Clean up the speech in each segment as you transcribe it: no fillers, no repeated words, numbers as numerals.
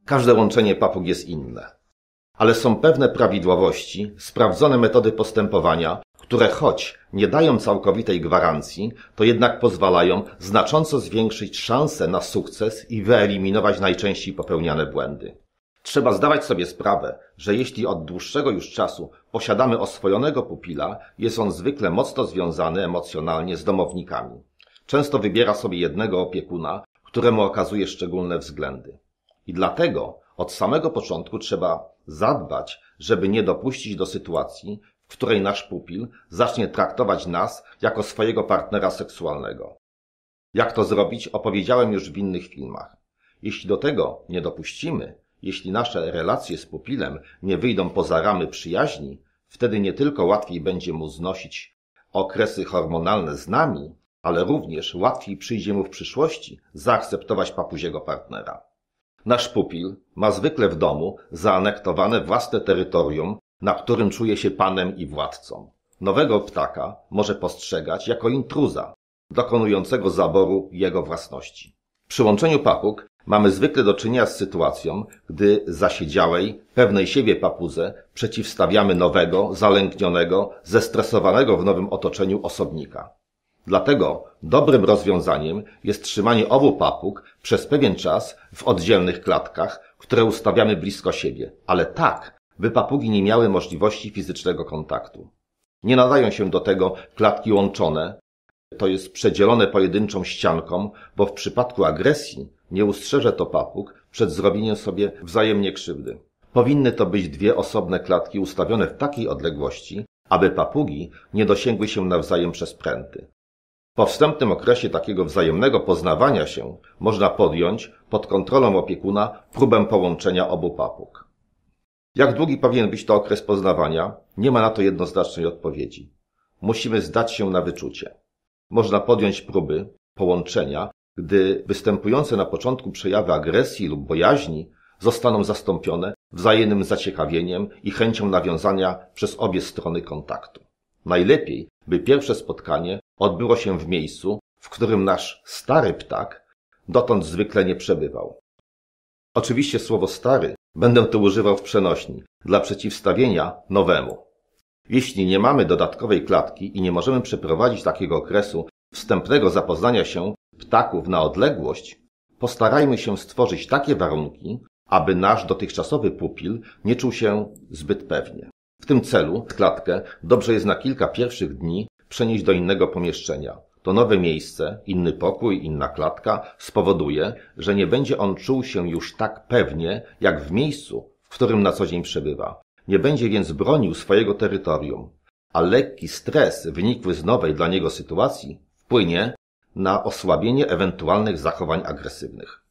Każde łączenie papug jest inne. Ale są pewne prawidłowości, sprawdzone metody postępowania, które choć nie dają całkowitej gwarancji, to jednak pozwalają znacząco zwiększyć szanse na sukces i wyeliminować najczęściej popełniane błędy. Trzeba zdawać sobie sprawę, że jeśli od dłuższego już czasu posiadamy oswojonego pupila, jest on zwykle mocno związany emocjonalnie z domownikami. Często wybiera sobie jednego opiekuna, któremu okazuje szczególne względy. I dlatego od samego początku trzeba zadbać, żeby nie dopuścić do sytuacji, w której nasz pupil zacznie traktować nas jako swojego partnera seksualnego. Jak to zrobić, opowiedziałem już w innych filmach. Jeśli do tego nie dopuścimy, jeśli nasze relacje z pupilem nie wyjdą poza ramy przyjaźni, wtedy nie tylko łatwiej będzie mu znosić okresy hormonalne z nami, ale również łatwiej przyjdzie mu w przyszłości zaakceptować papuziego partnera. Nasz pupil ma zwykle w domu zaanektowane własne terytorium, na którym czuje się panem i władcą. Nowego ptaka może postrzegać jako intruza, dokonującego zaboru jego własności. Przy łączeniu papug mamy zwykle do czynienia z sytuacją, gdy zasiedziałej, pewnej siebie papudze przeciwstawiamy nowego, zalęknionego, zestresowanego w nowym otoczeniu osobnika. Dlatego dobrym rozwiązaniem jest trzymanie obu papug przez pewien czas w oddzielnych klatkach, które ustawiamy blisko siebie, ale tak, by papugi nie miały możliwości fizycznego kontaktu. Nie nadają się do tego klatki łączone, to jest przedzielone pojedynczą ścianką, bo w przypadku agresji nie ustrzeże to papug przed zrobieniem sobie wzajemnie krzywdy. Powinny to być dwie osobne klatki ustawione w takiej odległości, aby papugi nie dosięgły się nawzajem przez pręty. Po wstępnym okresie takiego wzajemnego poznawania się można podjąć pod kontrolą opiekuna próbę połączenia obu papug. Jak długi powinien być to okres poznawania? Nie ma na to jednoznacznej odpowiedzi. Musimy zdać się na wyczucie. Można podjąć próby połączenia, gdy występujące na początku przejawy agresji lub bojaźni zostaną zastąpione wzajemnym zaciekawieniem i chęcią nawiązania przez obie strony kontaktu. Najlepiej, by pierwsze spotkanie odbyło się w miejscu, w którym nasz stary ptak dotąd zwykle nie przebywał. Oczywiście słowo stary będę tu używał w przenośni, dla przeciwstawienia nowemu. Jeśli nie mamy dodatkowej klatki i nie możemy przeprowadzić takiego okresu wstępnego zapoznania się ptaków na odległość, postarajmy się stworzyć takie warunki, aby nasz dotychczasowy pupil nie czuł się zbyt pewnie. W tym celu klatkę dobrze jest na kilka pierwszych dni przenieść do innego pomieszczenia. To nowe miejsce, inny pokój, inna klatka spowoduje, że nie będzie on czuł się już tak pewnie, jak w miejscu, w którym na co dzień przebywa. Nie będzie więc bronił swojego terytorium, a lekki stres wynikły z nowej dla niego sytuacji wpłynie na osłabienie ewentualnych zachowań agresywnych.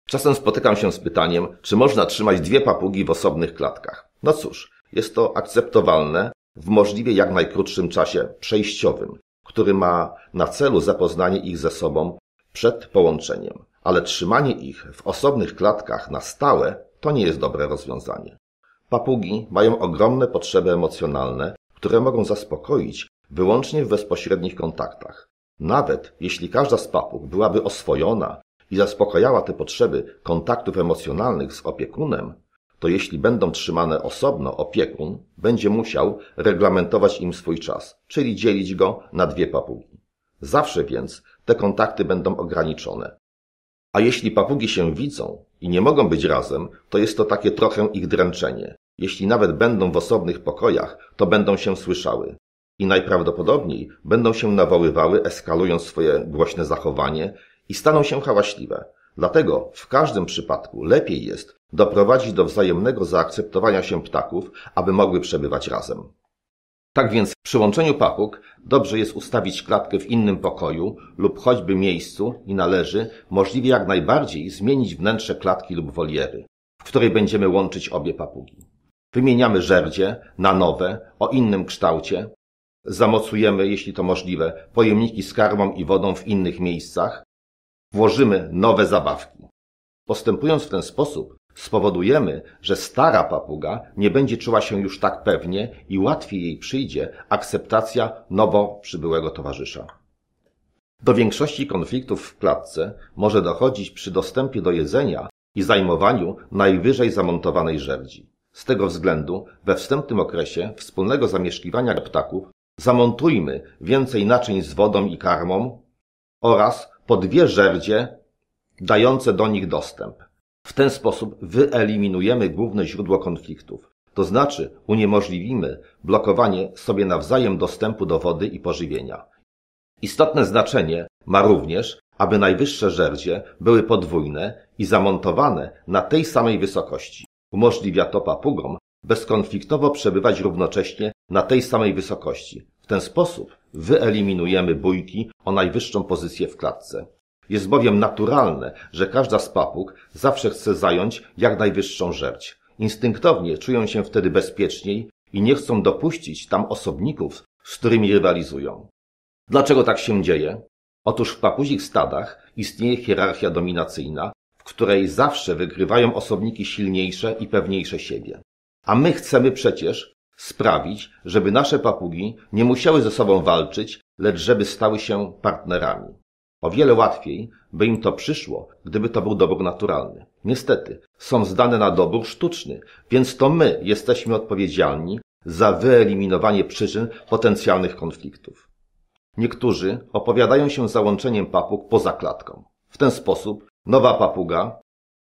Czasem spotykam się z pytaniem, czy można trzymać dwie papugi w osobnych klatkach. No cóż, jest to akceptowalne w możliwie jak najkrótszym czasie przejściowym, który ma na celu zapoznanie ich ze sobą przed połączeniem. Ale trzymanie ich w osobnych klatkach na stałe to nie jest dobre rozwiązanie. Papugi mają ogromne potrzeby emocjonalne, które mogą zaspokoić wyłącznie w bezpośrednich kontaktach. Nawet jeśli każda z papug byłaby oswojona i zaspokajała te potrzeby kontaktów emocjonalnych z opiekunem, to jeśli będą trzymane osobno, opiekun będzie musiał reglamentować im swój czas, czyli dzielić go na dwie papugi. Zawsze więc te kontakty będą ograniczone. A jeśli papugi się widzą i nie mogą być razem, to jest to takie trochę ich dręczenie. Jeśli nawet będą w osobnych pokojach, to będą się słyszały. I najprawdopodobniej będą się nawoływały, eskalując swoje głośne zachowanie i staną się hałaśliwe. Dlatego w każdym przypadku lepiej jest doprowadzić do wzajemnego zaakceptowania się ptaków, aby mogły przebywać razem. Tak więc przy łączeniu papug dobrze jest ustawić klatkę w innym pokoju lub choćby miejscu i należy możliwie jak najbardziej zmienić wnętrze klatki lub woliery, w której będziemy łączyć obie papugi. Wymieniamy żerdzie na nowe, o innym kształcie, zamocujemy, jeśli to możliwe, pojemniki z karmą i wodą w innych miejscach, włożymy nowe zabawki. Postępując w ten sposób, spowodujemy, że stara papuga nie będzie czuła się już tak pewnie i łatwiej jej przyjdzie akceptacja nowo przybyłego towarzysza. Do większości konfliktów w klatce może dochodzić przy dostępie do jedzenia i zajmowaniu najwyżej zamontowanej żerdzi. Z tego względu we wstępnym okresie wspólnego zamieszkiwania ptaków zamontujmy więcej naczyń z wodą i karmą oraz po 2 żerdzie dające do nich dostęp. W ten sposób wyeliminujemy główne źródło konfliktów, to znaczy uniemożliwimy blokowanie sobie nawzajem dostępu do wody i pożywienia. Istotne znaczenie ma również, aby najwyższe żerdzie były podwójne i zamontowane na tej samej wysokości. Umożliwia to papugom bezkonfliktowo przebywać równocześnie na tej samej wysokości. W ten sposób wyeliminujemy bójki o najwyższą pozycję w klatce. Jest bowiem naturalne, że każda z papug zawsze chce zająć jak najwyższą żerdź. Instynktownie czują się wtedy bezpieczniej i nie chcą dopuścić tam osobników, z którymi rywalizują. Dlaczego tak się dzieje? Otóż w papuzich stadach istnieje hierarchia dominacyjna, w której zawsze wygrywają osobniki silniejsze i pewniejsze siebie. A my chcemy przecież sprawić, żeby nasze papugi nie musiały ze sobą walczyć, lecz żeby stały się partnerami. O wiele łatwiej by im to przyszło, gdyby to był dobór naturalny. Niestety, są zdane na dobór sztuczny, więc to my jesteśmy odpowiedzialni za wyeliminowanie przyczyn potencjalnych konfliktów. Niektórzy opowiadają się za łączeniem papug poza klatką. W ten sposób nowa papuga,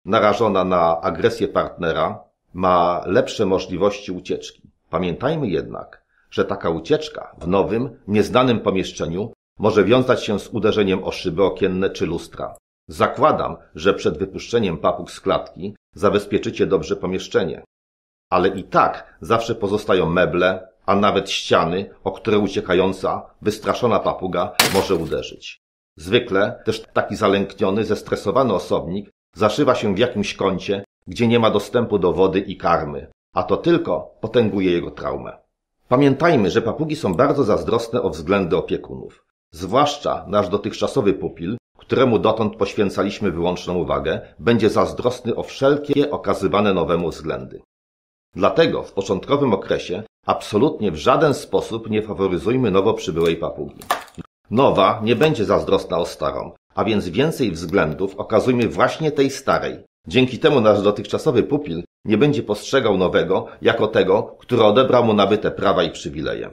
narażona na agresję partnera, ma lepsze możliwości ucieczki. Pamiętajmy jednak, że taka ucieczka w nowym, nieznanym pomieszczeniu może wiązać się z uderzeniem o szyby okienne czy lustra. Zakładam, że przed wypuszczeniem papug z klatki zabezpieczycie dobrze pomieszczenie. Ale i tak zawsze pozostają meble, a nawet ściany, o które uciekająca, wystraszona papuga może uderzyć. Zwykle też taki zalękniony, zestresowany osobnik zaszywa się w jakimś kącie, gdzie nie ma dostępu do wody i karmy, a to tylko potęguje jego traumę. Pamiętajmy, że papugi są bardzo zazdrosne o względy opiekunów. Zwłaszcza nasz dotychczasowy pupil, któremu dotąd poświęcaliśmy wyłączną uwagę, będzie zazdrosny o wszelkie okazywane nowemu względy. Dlatego w początkowym okresie absolutnie w żaden sposób nie faworyzujmy nowo przybyłej papugi. Nowa nie będzie zazdrosna o starą, a więc więcej względów okazujmy właśnie tej starej. Dzięki temu nasz dotychczasowy pupil nie będzie postrzegał nowego jako tego, który odebrał mu nabyte prawa i przywileje.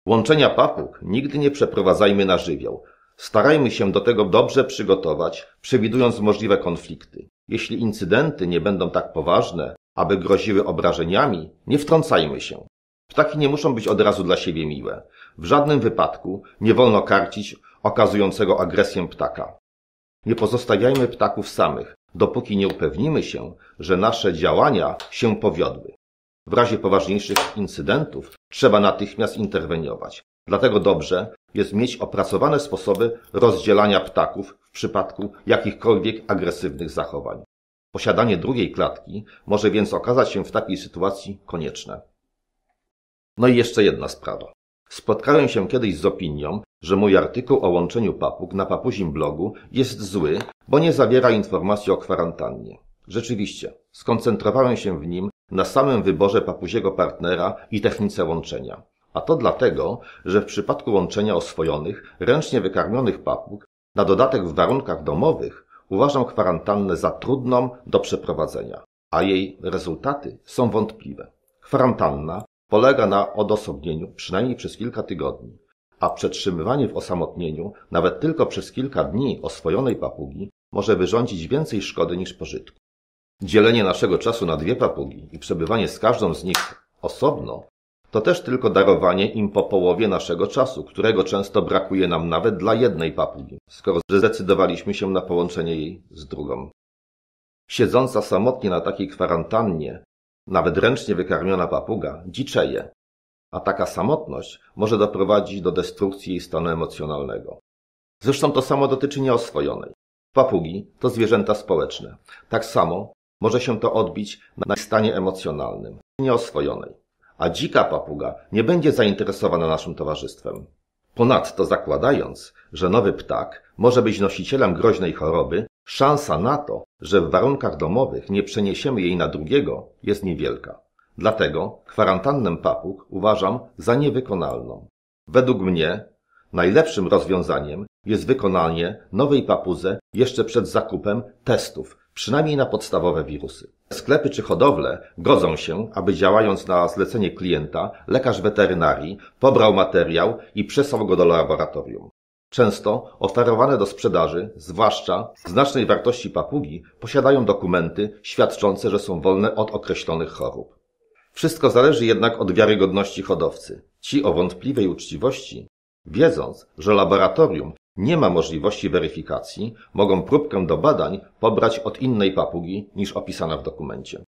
Łączenia papug nigdy nie przeprowadzajmy na żywioł. Starajmy się do tego dobrze przygotować, przewidując możliwe konflikty. Jeśli incydenty nie będą tak poważne, aby groziły obrażeniami, nie wtrącajmy się. Ptaki nie muszą być od razu dla siebie miłe. W żadnym wypadku nie wolno karcić okazującego agresję ptaka. Nie pozostawiajmy ptaków samych, dopóki nie upewnimy się, że nasze działania się powiodły. W razie poważniejszych incydentów trzeba natychmiast interweniować. Dlatego dobrze jest mieć opracowane sposoby rozdzielania ptaków w przypadku jakichkolwiek agresywnych zachowań. Posiadanie drugiej klatki może więc okazać się w takiej sytuacji konieczne. No i jeszcze jedna sprawa. Spotkałem się kiedyś z opinią, że mój artykuł o łączeniu papug na papuzim blogu jest zły, bo nie zawiera informacji o kwarantannie. Rzeczywiście, skoncentrowałem się w nim na samym wyborze papuziego partnera i technice łączenia. A to dlatego, że w przypadku łączenia oswojonych, ręcznie wykarmionych papug, na dodatek w warunkach domowych, uważam kwarantannę za trudną do przeprowadzenia, a jej rezultaty są wątpliwe. Kwarantanna polega na odosobnieniu przynajmniej przez kilka tygodni, a przetrzymywanie w osamotnieniu nawet tylko przez kilka dni oswojonej papugi może wyrządzić więcej szkody niż pożytku. Dzielenie naszego czasu na 2 papugi i przebywanie z każdą z nich osobno to też tylko darowanie im po połowie naszego czasu, którego często brakuje nam nawet dla jednej papugi, skoro zdecydowaliśmy się na połączenie jej z drugą. Siedząca samotnie na takiej kwarantannie, nawet ręcznie wykarmiona papuga dziczeje, a taka samotność może doprowadzić do destrukcji jej stanu emocjonalnego. Zresztą to samo dotyczy nieoswojonej. Papugi to zwierzęta społeczne. Tak samo może się to odbić na stanie emocjonalnym nieoswojonej. A dzika papuga nie będzie zainteresowana naszym towarzystwem. Ponadto zakładając, że nowy ptak może być nosicielem groźnej choroby, szansa na to, że w warunkach domowych nie przeniesiemy jej na drugiego, jest niewielka. Dlatego kwarantannę papug uważam za niewykonalną. Według mnie najlepszym rozwiązaniem jest wykonanie nowej papudze jeszcze przed zakupem testów przynajmniej na podstawowe wirusy. Sklepy czy hodowle godzą się, aby działając na zlecenie klienta, lekarz weterynarii pobrał materiał i przesłał go do laboratorium. Często oferowane do sprzedaży, zwłaszcza znacznej wartości papugi, posiadają dokumenty świadczące, że są wolne od określonych chorób. Wszystko zależy jednak od wiarygodności hodowcy. Ci o wątpliwej uczciwości, wiedząc, że laboratorium nie ma możliwości weryfikacji, mogą próbkę do badań pobrać od innej papugi niż opisana w dokumencie.